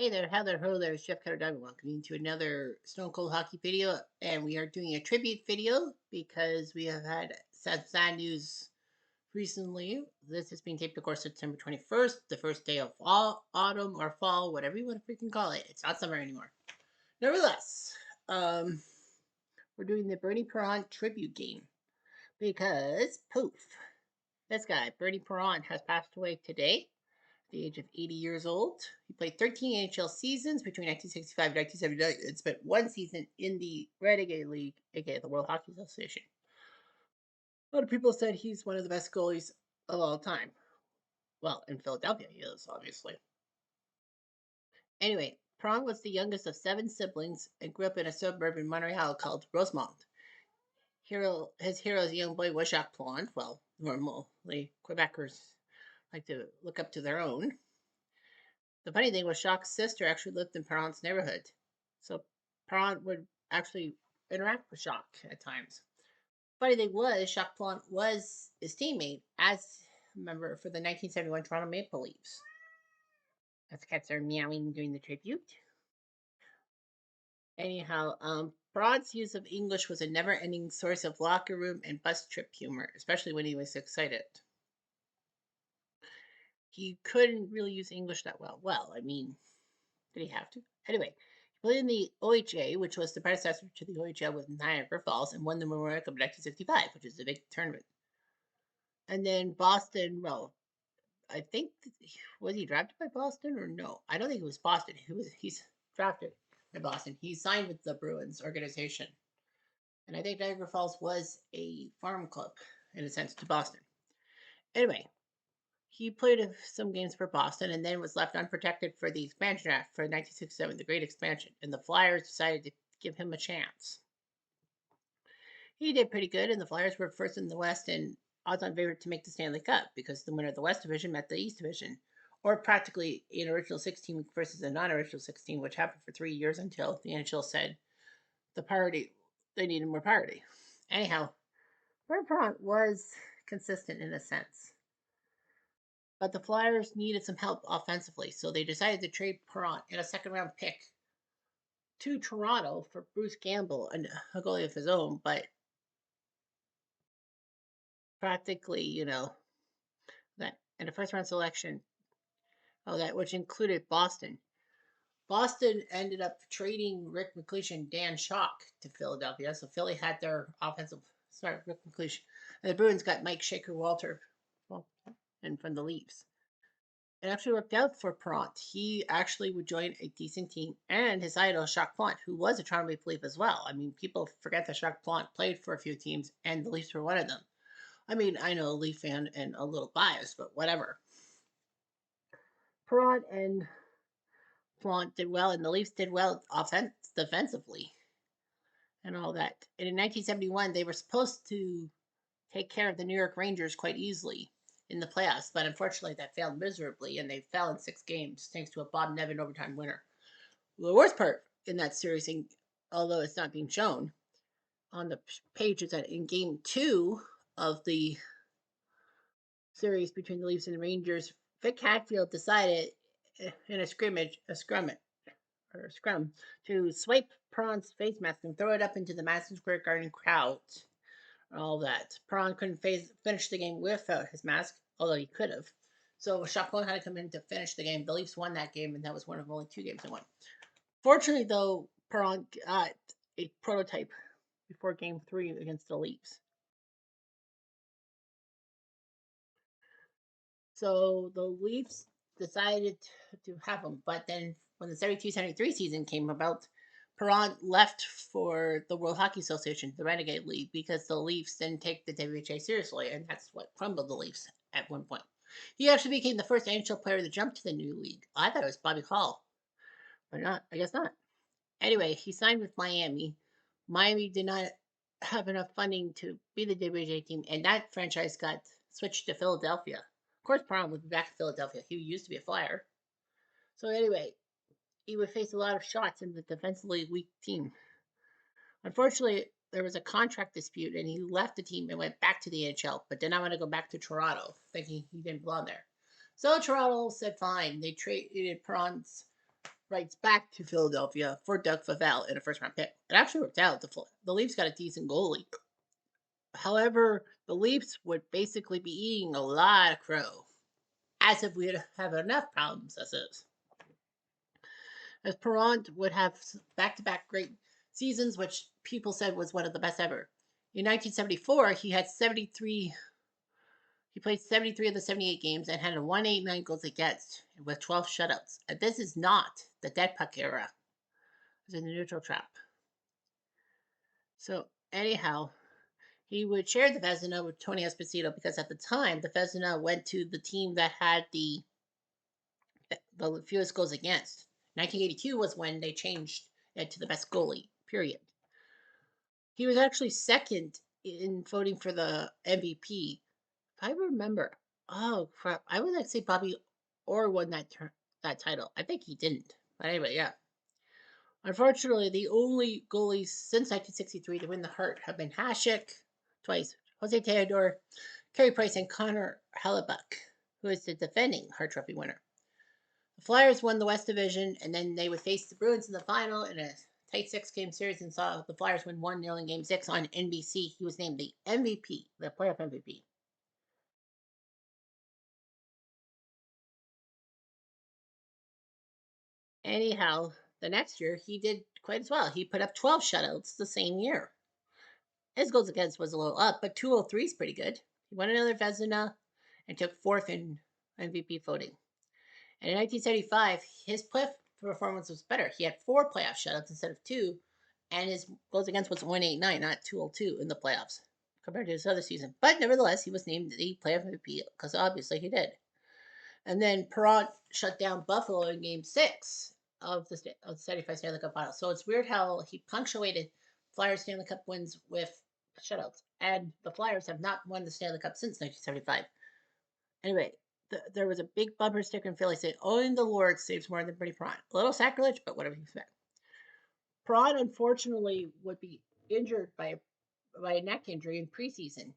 Hey there, how there, ho there, it's Chef Cutter Diamond. Welcome to another Stone Cold Hockey video. And we are doing a tribute video because we have had sad news recently. This is being taped, of course, September 21st, the first day of autumn or fall, whatever you want to freaking call it. It's not summer anymore. Nevertheless, um, we're doing the Bernie Perron tribute game because, poof, this guy, Bernie Perron, has passed away today the age of 80 years old. He played 13 NHL seasons between 1965 and 1979 and spent one season in the Renegade League, aka the World Hockey Association. A lot of people said he's one of the best goalies of all time. Well, in Philadelphia, he is, obviously. Anyway, Prong was the youngest of 7 siblings and grew up in a suburb in Montreal called Rosemont. His hero as a young boy was Jacques Plante. Well, normally Quebecers like to look up to their own. The funny thing was Jacques' sister actually lived in Perron's neighborhood. So Perron would actually interact with Jacques at times. Funny thing was, Jacques Plante was his teammate as a member for the 1971 Toronto Maple Leafs. As cats are meowing during the tribute. Anyhow, Perron's use of English was a never ending source of locker room and bus trip humor, especially when he was excited. He couldn't really use English that well. Well, I mean, did he have to? Anyway, he played in the OHA, which was the predecessor to the OHL with Niagara Falls, and won the Memorial Cup in 1965, which is a big tournament. And then Boston, well, I think was he drafted by Boston or no? I don't think it was Boston. He's drafted by Boston. He signed with the Bruins organization, and I think Niagara Falls was a farm club in a sense to Boston. Anyway, he played some games for Boston and then was left unprotected for the expansion draft for 1967, the Great Expansion, and the Flyers decided to give him a chance. He did pretty good, and the Flyers were first in the West and odds-on favorite to make the Stanley Cup because the winner of the West Division met the East Division, or practically an original 16 versus a non-original 16, which happened for 3 years until the NHL said the parity they needed more parity. Anyhow, Bertrand was consistent in a sense. But the Flyers needed some help offensively, so they decided to trade Perron and a second round pick to Toronto for Bruce Campbell, a goalie of his own, but practically, that and a first round selection, that which included Boston. Boston ended up trading Rick McLeish and Dan Schock to Philadelphia, so Philly had their Rick McLeish, and the Bruins got Mike Shaker Walter, well, and from the Leafs. It actually worked out for Perrant. He actually would join a decent team, and his idol, Jacques Plante, who was a Toronto Maple Leaf as well. I mean, people forget that Jacques Plante played for a few teams, and the Leafs were one of them. I mean, I know a Leaf fan and a little biased, but whatever. Perrant and Plante did well, and the Leafs did well defensively and all that. And in 1971, they were supposed to take care of the New York Rangers quite easily in the playoffs, but unfortunately that failed miserably, and they fell in 6 games thanks to a Bob Nevin overtime winner. The worst part in that series, although it's not being shown on the page, is that in game 2 of the series between the Leafs and the Rangers, Vic Hatfield decided in a scrum, to swipe Perron's face mask and throw it up into the Madison Square Garden crowd. All that. Perron couldn't finish the game without his mask, although he could have. So Chapeau had to come in to finish the game. The Leafs won that game, and that was one of only 2 games they won. Fortunately, though, Perron got a prototype before Game 3 against the Leafs. So the Leafs decided to have him, but then when the 72-73 season came about, Perron left for the World Hockey Association, the Renegade League, because the Leafs didn't take the WHA seriously, and that's what crumbled the Leafs at one point. He actually became the first NHL player to jump to the new league. I thought it was Bobby Hall, but not. I guess not. Anyway, he signed with Miami. Miami did not have enough funding to be the WHA team, and that franchise got switched to Philadelphia. Of course, Perron would be back in Philadelphia. He used to be a Flyer. So anyway, he would face a lot of shots in the defensively weak team. Unfortunately, there was a contract dispute, and he left the team and went back to the NHL, but did not want to go back to Toronto, thinking he didn't belong there. So Toronto said fine. They traded Perron's rights back to Philadelphia for Doug Favell in a first round pick. It actually worked out. The Leafs got a decent goalie. However, the Leafs would basically be eating a lot of crow, as if we'd have enough problems as is. As Perron would have back to back great seasons, which people said was one of the best ever. In 1974, he had 73. He played 73 of the 78 games and had a 189 goals against with 12 shutouts. And this is not the dead puck era. It's in the neutral trap. So anyhow, he would share the Vezina with Tony Esposito because at the time the Vezina went to the team that had the fewest goals against. 1982 was when they changed it to the best goalie. Period. He was actually second in voting for the MVP. If I remember, oh crap, I would like to say Bobby Orr won that title. I think he didn't, but anyway, yeah. Unfortunately, the only goalies since 1963 to win the Hart have been Hasek twice, Jose Theodore, Carey Price, and Connor Hellebuck, who is the defending Hart Trophy winner. The Flyers won the West Division, and then they would face the Bruins in the final in a tight 6-game series and saw the Flyers win 1-0 in Game 6 on NBC. He was named the MVP, the playoff MVP. Anyhow, the next year he did quite as well. He put up 12 shutouts the same year. His goals against was a little up, but 203 is pretty good. He won another Vezina and took fourth in MVP voting. And in 1975, his playoff performance was better. He had 4 playoff shutouts instead of 2, and his goals against was 189, not 202 in the playoffs compared to his other season. But nevertheless, he was named the playoff MVP because obviously he did. And then Perron shut down Buffalo in Game 6 of the 75 Stanley Cup Final. So it's weird how he punctuated Flyers Stanley Cup wins with shutouts. And the Flyers have not won the Stanley Cup since 1975. Anyway, there was a big bumper sticker in Philly saying, "Only the Lord saves more than Bernie Perron." A little sacrilege, but whatever you expect. Perron, unfortunately, would be injured by a neck injury in preseason.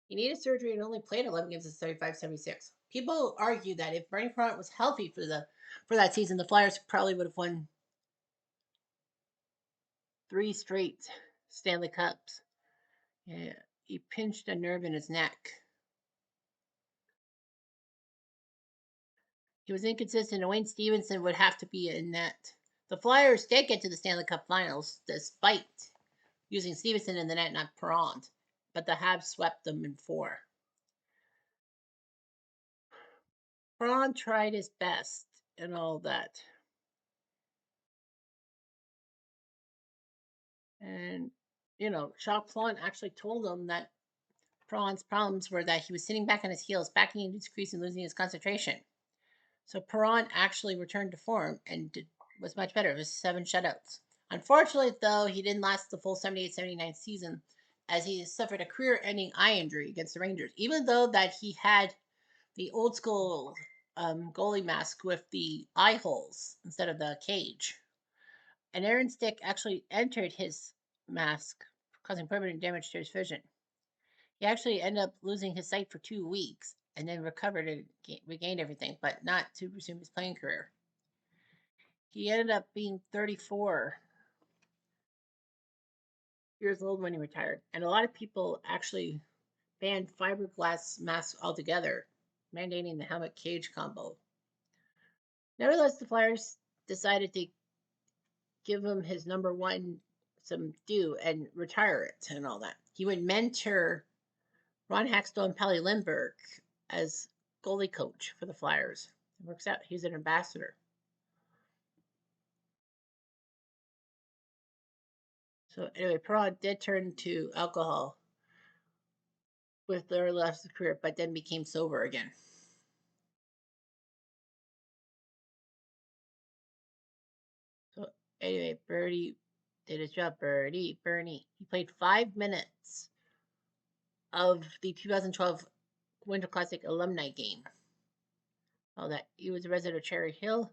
He needed surgery and only played 11 games in 75-76. People argue that if Bernie Perron was healthy for that season, the Flyers probably would have won 3 straight Stanley Cups. Yeah, he pinched a nerve in his neck. He was inconsistent, and Wayne Stevenson would have to be in net. The Flyers did get to the Stanley Cup Finals despite using Stevenson in the net, not Perron, but the Habs swept them in 4. Perron tried his best and all that. And, Jacques Plante actually told him that Perron's problems were that he was sitting back on his heels, backing into his crease and losing his concentration. So Perron actually returned to form and was much better. It was 7 shutouts. Unfortunately, though, he didn't last the full 78-79 season as he suffered a career-ending eye injury against the Rangers. Even though that he had the old school goalie mask with the eye holes instead of the cage. An iron stick actually entered his mask, causing permanent damage to his vision. He actually ended up losing his sight for 2 weeks and then recovered and regained everything, but not to resume his playing career. He ended up being 34 years old when he retired, and a lot of people actually banned fiberglass masks altogether, mandating the helmet cage combo. Nevertheless, the Flyers decided to give him his number one some due and retire it and all that. He would mentor Ron Haxtell and Pally Lindbergh as goalie coach for the Flyers. It works out. He's an ambassador. So anyway, Perron did turn to alcohol with the rest of his career, but then became sober again. So anyway, Birdie did his job. Bernie. He played 5 minutes of the 2012 Winter Classic alumni game. All that he was a resident of Cherry Hill,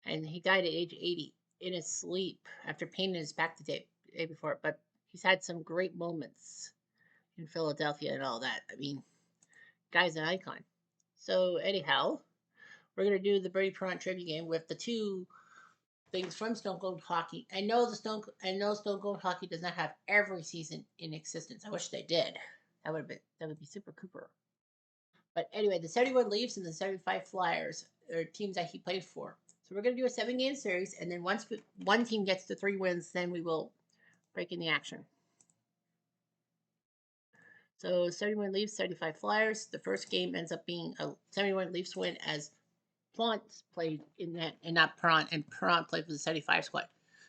and he died at age 80 in his sleep after pain in his back the day before. But he's had some great moments in Philadelphia and all that. I mean, guy's an icon. So anyhow, we're gonna do the Brady Perron trivia game with the 2 things from Stone Cold Hockey. I know Stone Cold Hockey does not have every season in existence. I wish they did. That would be super Cooper. But anyway, the 71 Leafs and the 75 Flyers are teams that he played for. So we're going to do a 7-game series, and then once one team gets to 3 wins, then we will break in the action. So 71 Leafs, 75 Flyers. The first game ends up being a 71 Leafs win as Plante played in that and not Perron, and Perron played for the 75 squad.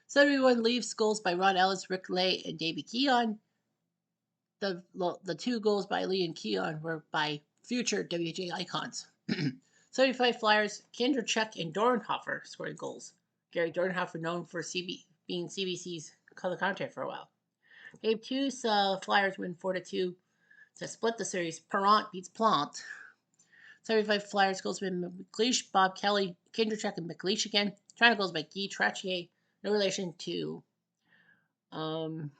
71 Leafs goals by Ron Ellis, Rick Lay, and Davey Keon. The 2 goals by Lee and Keon were by future WHA icons. 75 Flyers, Kindrachuk and Dornhofer scored goals. Gary Dornhofer, known for being CBC's color commentator for a while. Game 2 saw Flyers win 4-2 to split the series. Perron beats Plante. 75 Flyers goals by McLeish, Bob Kelly, Kindrachuk, and McLeish again. China goals by Guy Trottier, no relation to Brian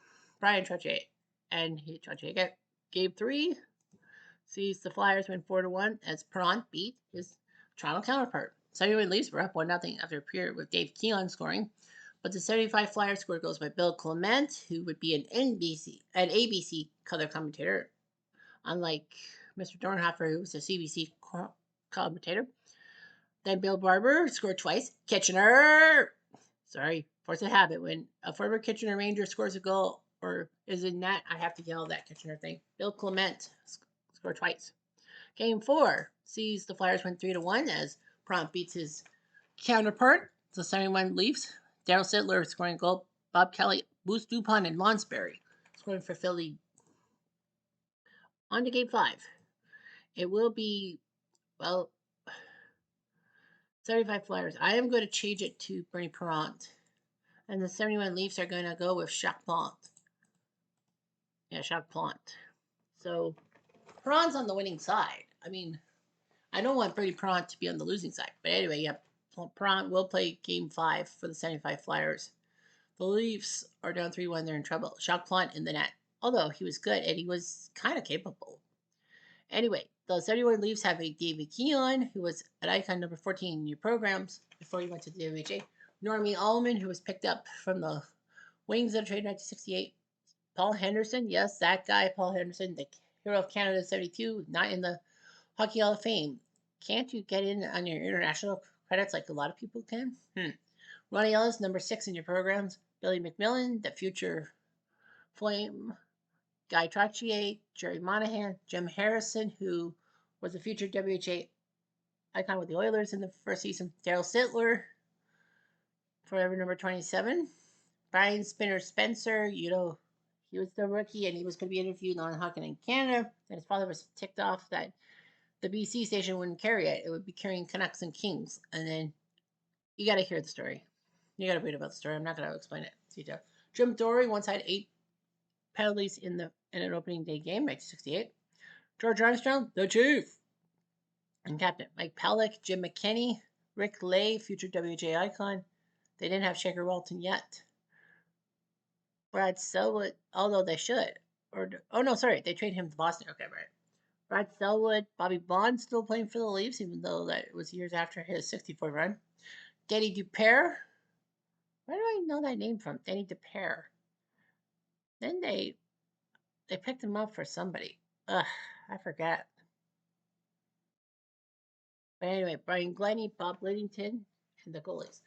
Trottier. And Trottier. Game 3 sees the Flyers win 4-1 as Perron beat his Toronto counterpart. 71 Leafs were up 1-0 after a period with Dave Keon scoring. But the 75 Flyers scored goals by Bill Clement, who would be an ABC color commentator, unlike Mr. Dornhofer, who was a CBC commentator. Then Bill Barber scored twice. Kitchener! Sorry, force of habit. When a former Kitchener Ranger scores a goal or is in net, I have to yell that Kitchener thing. Bill Clement scored twice. Game 4 sees the Flyers win 3-1 as Prompt beats his counterpart, the 71 Leafs. Daryl Sittler scoring a goal. Bob Kelly, Bruce Dupont, and Lonsberry scoring for Philly. On to Game 5. It will be, 75 Flyers. I am going to change it to Bernie Perrant. And the 71 Leafs are going to go with Jacques Plante. Yeah, Jacques Plante. So, Perrant's on the winning side. I mean, I don't want Bernie Perrant to be on the losing side. But anyway, yeah, Perrant will play Game 5 for the 75 Flyers. The Leafs are down 3-1. They're in trouble. Jacques Plante in the net. Although he was good and he was kind of capable. Anyway, the 71 Leafs have a David Keon, who was at icon number 14 in your programs before he went to the WHA. Normie Allman, who was picked up from the Wings that traded in 1968. Paul Henderson, yes, that guy, Paul Henderson, the hero of Canada 72, not in the Hockey Hall of Fame. Can't you get in on your international credits like a lot of people can? Ronnie Ellis, number 6 in your programs. Billy McMillan, the future Flame. Guy Trottier, Jerry Monahan, Jim Harrison, who was a future WHA icon with the Oilers in the first season. Daryl Sittler, forever number 27. Brian Spinner Spencer, he was the rookie and he was going to be interviewed on Hockey in Canada. And his father was ticked off that the BC station wouldn't carry it. It would be carrying Canucks and Kings. And then you got to hear the story. You got to read about the story. I'm not going to explain it. Jim Dory once had 8 penalties in an opening day game, 1968. George Armstrong, the Chief, and captain. Mike Pellick, Jim McKinney, Rick Lay, future WHA icon. They didn't have Shaker Walton yet. Brad Selwood, although they should. They traded him to Boston. Okay, right. Brad Selwood, Bobby Bond still playing for the Leafs, even though that was years after his 64 run. Denny Dupere. Where do I know that name from? Denny Dupere. Then they picked him up for somebody. Ugh, I forgot. But anyway, Brian Glennie, Bob Liddington, and the goalies.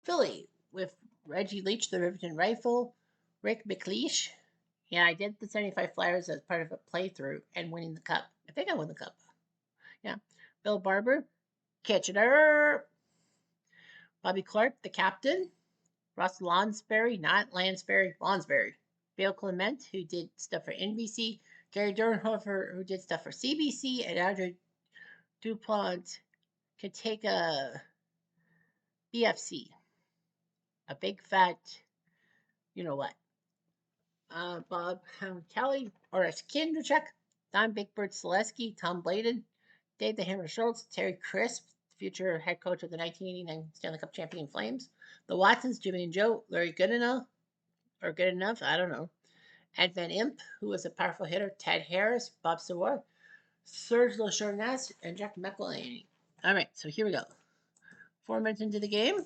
Philly with Reggie Leach, the Riverton Rifle, Rick McLeish. Yeah, I did the 75 Flyers as part of a playthrough and winning the cup. I think I won the cup. Yeah. Bill Barber, Kitchener, Bobby Clark, the captain, Russ Lonsberry, not Lansbury, Lonsberry, Bill Clement, who did stuff for NBC, Gary Dornhofer, who did stuff for CBC, and Andrew Dupont could take a BFC, a big fat, you know what, Bob Kelly, Oris Kindrachuk, Don Big Bird Selesky, Tom Bladen, Dave the Hammer Schultz, Terry Crisp, future head coach of the 1989 Stanley Cup champion Flames, the Watsons, Jimmy and Joe, Larry Goodenough, I don't know, Ed Van Imp, who was a powerful hitter, Ted Harris, Bob Sawar, Serge Lacherness, and Jack McElhaney. All right, so here we go. 4 minutes into the game.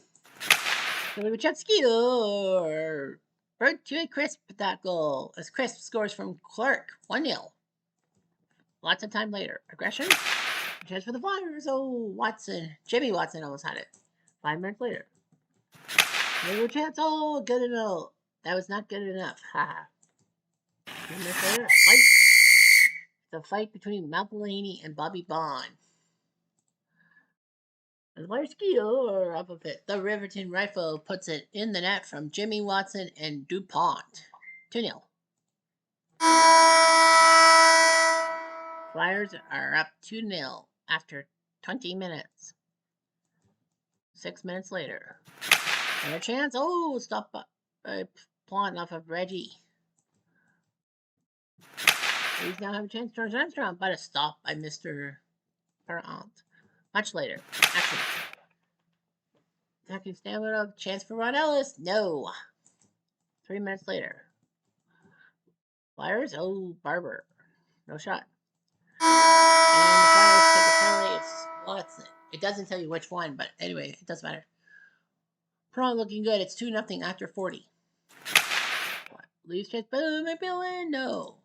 Billy Wachowski or Bird to a Crisp that goal as Crisp scores from Clark 1-0. Lots of time later. Aggression. Chance for the Flyers. Oh, Watson. Jimmy Watson almost had it. 5 minutes later. Another chance. Oh, good enough. That was not good enough. Haha. 2 minutes later. Fight. The fight between Malpolini and Bobby Bond. The Flyers ski or up of it. The Riverton rifle puts it in the net from Jimmy Watson and DuPont. 2-0. Flyers are up 2-0 after 20 minutes. 6 minutes later. Another chance. Oh, stop by Plant off of Reggie. He's now have a chance to turn Armstrong, but a stop by Mr. Perrant. Much later. Action. Attacking stamina. Chance for Ron Ellis. No. 3 minutes later. Flyers. Oh, Barber. No shot. And the Flyers take a penalty. It's Watson. It doesn't tell you which one, but anyway, it doesn't matter. Perrant looking good. It's 2-0 after 40. Leaves chance. Boom. Maybe a win. No.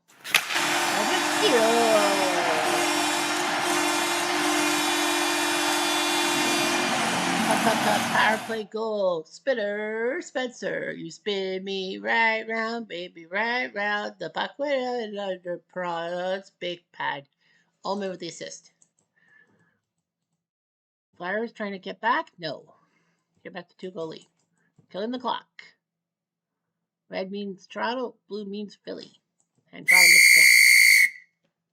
Power play goal. Spinner, Spencer. You spin me right round, baby, right round. The puck went out under Perrant's big pad. Ullman with the assist. Flyers trying to get back? No. Get back to 2-goal lead. Killing the clock. Red means Toronto, blue means Philly. And Toronto mixed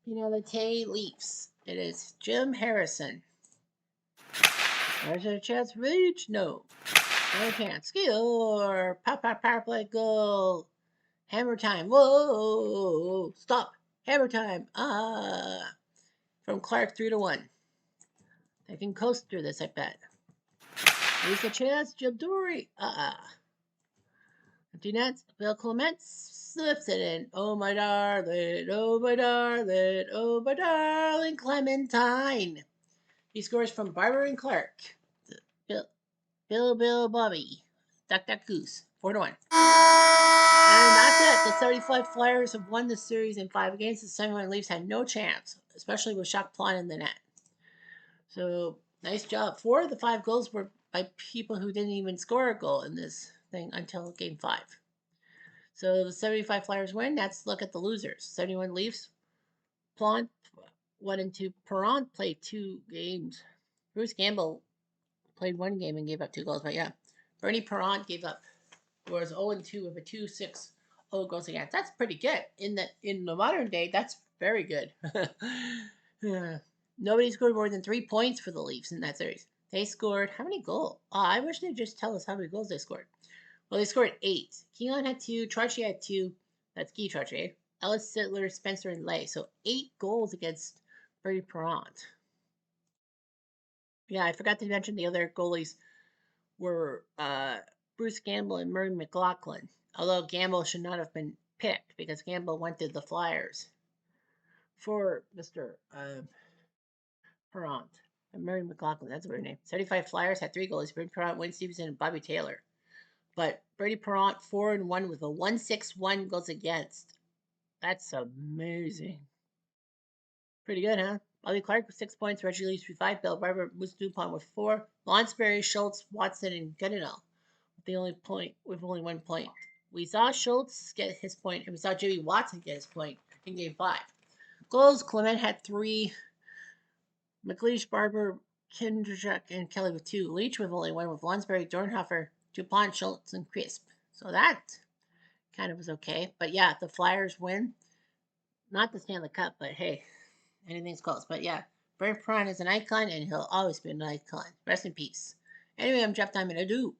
in. Penalty Leafs. It is Jim Harrison. There's a chance reach? No. No chance. Skill power play goal. Hammer time. Whoa. Stop. Hammer time. From Clark 3-1. They can coast through this, I bet. There's a chance. Jim Dory. Empty nets. Bill Clement slips it in. Oh my darling. Oh my darling. Oh my darling Clementine. He scores from Barber and Clark. Bill, Bobby. Duck, goose. 4-1. And that's it. The 35 Flyers have won the series in 5 games. The 71 Leafs had no chance, especially with Jacques Plante in the net. So, nice job. 4 of the 5 goals were by people who didn't even score a goal in this thing until game 5. So, the 75 Flyers win. Let's look at the losers. 71 Leafs. Plante 1 and 2. Perrant played 2 games. Bruce Campbell played 1 game and gave up 2 goals. But yeah, Bernie Perrant gave up. Was 0-2 with a 2.60 goals against. That's pretty good. In the modern day, that's very good. Nobody scored more than 3 points for the Leafs in that series. They scored how many goals? I wish they'd just tell us how many goals they scored. Well, they scored 8. Keelan had 2. Trottier had 2. That's Guy Trottier. Ellis, Sittler, Spencer, and Lay. So 8 goals against Bernie Perrant. Yeah, I forgot to mention the other goalies were Bruce Gamble and Murray McLaughlin. Although Gamble should not have been picked because Gamble went to the Flyers for Mr. Perrant. And Murray McLaughlin, that's a weird name. 75 Flyers had 3 goalies: Brady Perrant, Wayne Stevenson, and Bobby Taylor. But Brady Perrant 4-1 with a 1.61 goals against. That's amazing. Pretty good, huh? Bobby Clark with 6 points, Reggie Leafs with 5, Bill Barber, Moose DuPont with 4, Lonsberry, Schultz, Watson, and Goodenough with only 1 point. We saw Schultz get his point, and we saw Jimmy Watson get his point in game 5. Goals, Clement had 3, McLeish, Barber, Kindrachuk, and Kelly with 2. Leach with only 1 with Lonsberry, Dornhofer, DuPont, Schultz, and Crisp. So that kind of was okay. But yeah, the Flyers win. Not the Stanley Cup, but hey, anything's close. But yeah, Brent Perrant is an icon, and he'll always be an icon. Rest in peace. Anyway, I'm Jeff Diamond. Adieu.